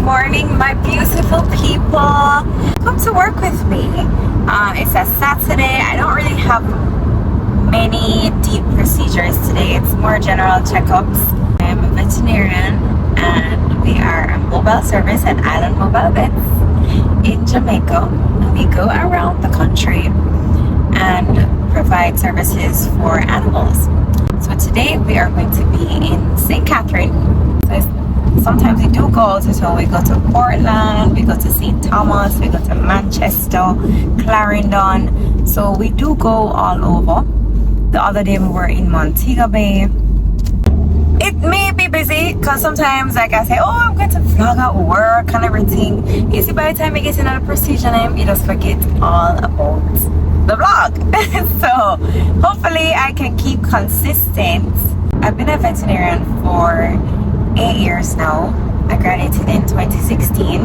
morning, my beautiful people. Come to work with me. It's a Saturday. I don't really have many deep procedures today. It's more general checkups. I'm a veterinarian and we are a mobile service at Island Mobile Vets in Jamaica. We go around the country and provide services for animals. So today we are going to be in St. Catherine. Sometimes we do go, so we go to Portland, we go to St. Thomas, we go to Manchester, Clarendon. So we do go all over. The other day we were in Montego Bay. It may be busy because sometimes like I say, oh, I'm going to vlog at work and everything. You see, by the time you get into the procedure you just forget all about the vlog. So hopefully I can keep consistent. I've been a veterinarian for 8 years now. I graduated in 2016.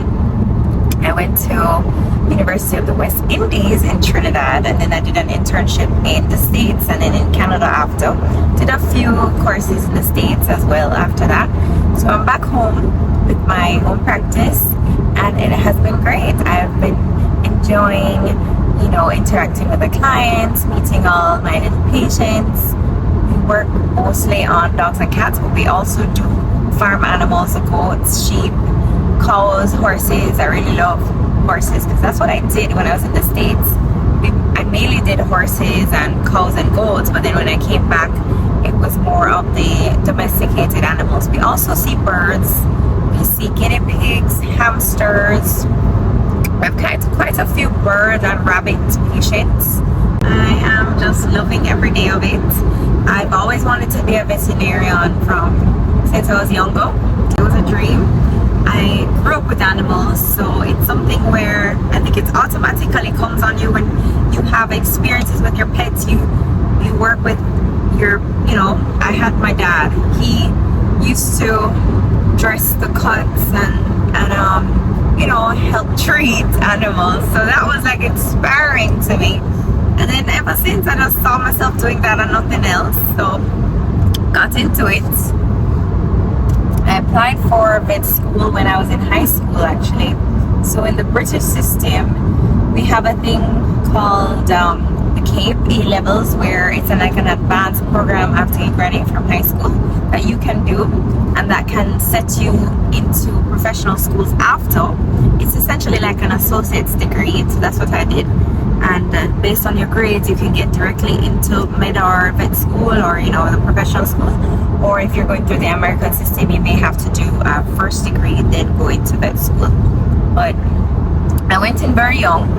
I went to University of the West Indies in Trinidad, and then I did an internship in the States and then in Canada after. Did a few courses in the States as well after that. So I'm back home with my own practice and it has been great. I've been enjoying, you know, interacting with the clients, meeting all my little patients. We work mostly on dogs and cats, but we also do farm animals, goats, sheep, cows, horses. I really love horses because that's what I did when I was in the States. I mainly did horses and cows and goats, but then when I came back it was more of the domesticated animals. We also see birds, we see guinea pigs, hamsters. We have quite a few bird and rabbit patients. I am just loving every day of it. I've always wanted to be a veterinarian since I was younger. It was a dream. I grew up with animals, so it's something where I think it automatically comes on you when you have experiences with your pets. You work with your, you know, I had my dad. He used to dress the cuts and you know, help treat animals. So that was like inspiring to me. And then ever since I just saw myself doing that and nothing else. So got into it. I applied for vet school when I was in high school actually. So in the British system, we have a thing called the CAPE A-levels, where it's like an advanced program after you graduate from high school that you can do, and that can set you into professional schools after. It's essentially like an associate's degree, so that's what I did. And based on your grades, you can get directly into med or vet school, or you know, the professional school. Or if you're going through the American system, you may have to do a first degree, then go into vet school. But I went in very young.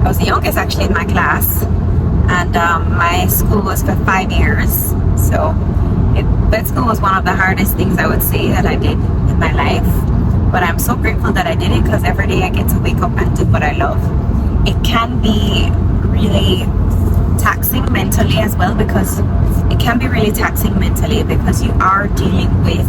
I was the youngest actually in my class, and my school was for 5 years. So vet school was one of the hardest things I would say that I did in my life. But I'm so grateful that I did it, because every day I get to wake up and do what I love. It can be really taxing mentally as well, because it can be really taxing mentally because you are dealing with,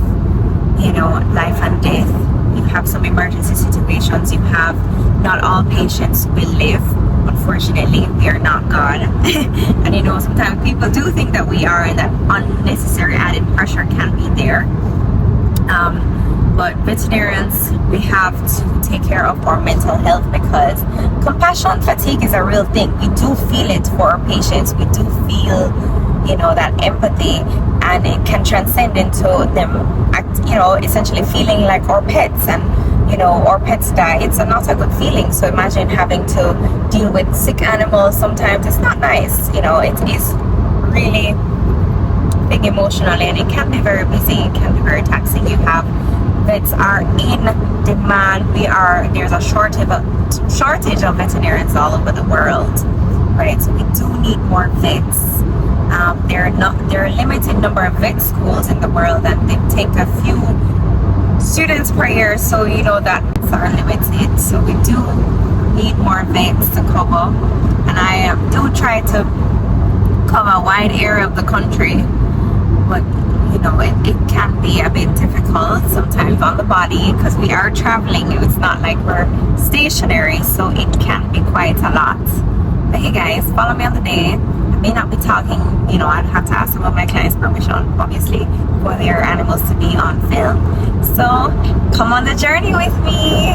you know, life and death. You have some emergency situations. You have, not all patients will live. Unfortunately, we are not God. And you know, sometimes people do think that we are, and that unnecessary added pressure can be there. But veterinarians, we have to take care of our mental health, because compassion fatigue is a real thing. We do feel it for our patients. We do feel, you know, that empathy, and it can transcend into them, you know, essentially feeling like our pets, and you know, our pets die. It's not a good feeling. So imagine having to deal with sick animals. Sometimes it's not nice, you know. It is really big emotionally, and it can be very busy. It can be very taxing. You have vets are in demand. There's a shortage of veterinarians all over the world, right? So we do need more vets. There are a limited number of vet schools in the world, and they take a few students per year, so you know that are limited. So we do need more vets to cover, and I do try to cover a wide area of the country, but you know, it can be a bit difficult sometimes on the body, because we are traveling. It's not like we're stationary, so it can be quite a lot. But hey guys, follow me on the day. may not be talking, you know, I'd have to ask some of my clients permission, obviously, for their animals to be on film. So come on the journey with me.